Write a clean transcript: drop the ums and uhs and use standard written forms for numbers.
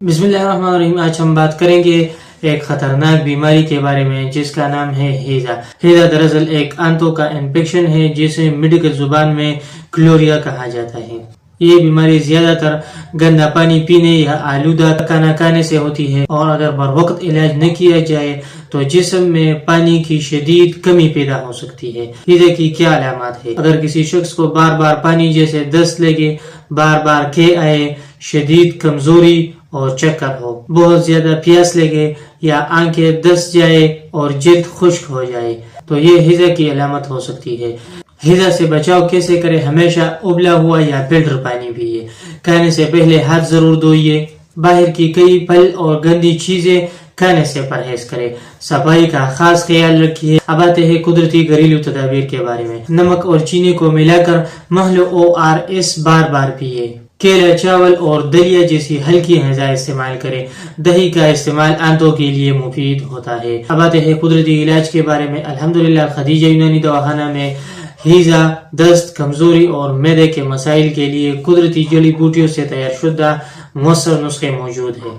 بسم اللہ الرحمن الرحیم۔ آج ہم بات کریں گے ایک خطرناک بیماری کے بارے میں جس کا نام ہے ہیزا۔ ہیزا دراصل ایک آنتوں کا انفیکشن ہے جسے میڈیکل زبان میں کلوریا کہا جاتا ہے۔ یہ بیماری زیادہ تر گندا پانی پینے یا آلودہ کھانا کھانے سے ہوتی ہے، اور اگر بر وقت علاج نہ کیا جائے تو جسم میں پانی کی شدید کمی پیدا ہو سکتی ہے۔ ہیزا کی کیا علامات ہے؟ اگر کسی شخص کو بار بار پانی جیسے دست لگے، بار بار کھے آئے، شدید کمزوری اور چکر ہو، بہت زیادہ پیاس لگے یا آنکھیں دس جائے اور جلد خشک ہو جائے تو یہ ہیزا کی علامت ہو سکتی ہے۔ ہیزا سے بچاؤ کیسے کرے؟ ہمیشہ ابلا ہوا یا فلٹر پانی پیئے، کھانے سے پہلے ہاتھ ضرور دھوئیے، باہر کی کئی پھل اور گندی چیزیں کھانے سے پرہیز کرے، صفائی کا خاص خیال رکھیے۔ اب آتے ہیں قدرتی گھریلو تدابیر کے بارے میں۔ نمک اور چینی کو ملا کر محلو ORS بار بار پیئے۔ کیلا، چاول اور دلیا جیسی ہلکی غذا استعمال کریں۔ دہی کا استعمال آنتوں کے لیے مفید ہوتا ہے۔ اب آتے ہیں قدرتی علاج کے بارے میں۔ الحمدللہ خدیجہ یونانی دواخانہ میں ہیزا، دست، کمزوری اور معدے کے مسائل کے لیے قدرتی جڑی بوٹیوں سے تیار شدہ مؤثر نسخے موجود ہیں۔